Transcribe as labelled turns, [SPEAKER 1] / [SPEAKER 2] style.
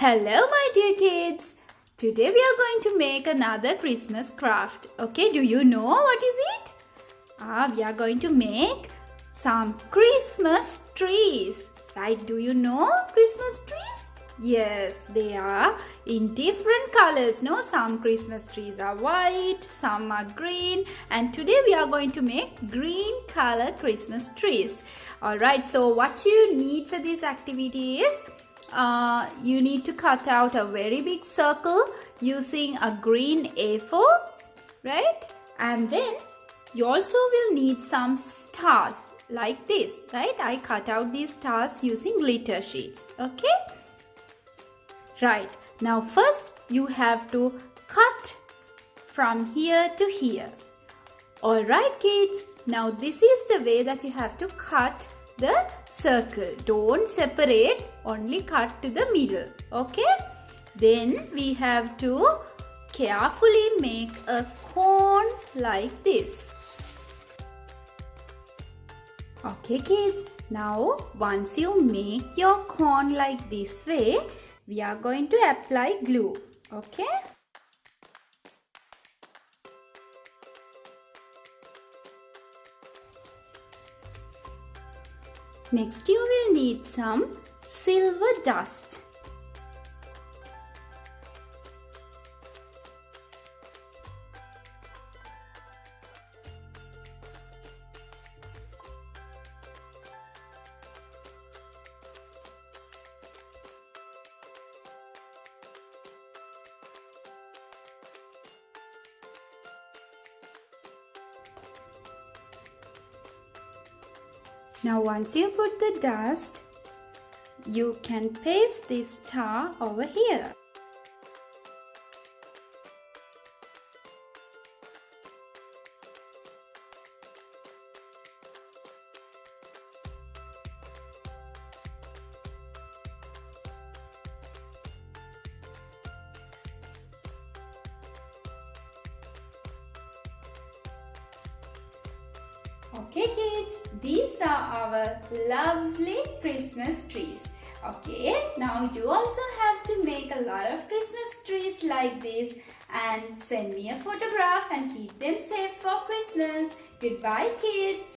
[SPEAKER 1] Hello my dear kids. Today we are going to make another Christmas craft. Okay, do you know what is it? We are going to make some Christmas trees. Right, do you know Christmas trees? Yes, they are in different colors. No, some Christmas trees are white, some are green, and today we are going to make green color Christmas trees. Alright, so what you need for this activity is you need to cut out a very big circle using a green A4, right? And then you also will need some stars like this, right? I cut out these stars using glitter sheets, okay? Right, now first you have to cut from here to here. Alright kids, now this is the way that you have to cut the circle. Don't separate, only cut to the middle, okay? Then we have to carefully make a cone like this. Okay kids, now once you make your cone like this way, we are going to apply glue, okay? Next you will need some silver dust. Now once you put the dust, you can paste this star over here. Okay kids, these are our lovely Christmas trees. Okay, now you also have to make a lot of Christmas trees like this and send me a photograph and keep them safe for Christmas. Goodbye kids.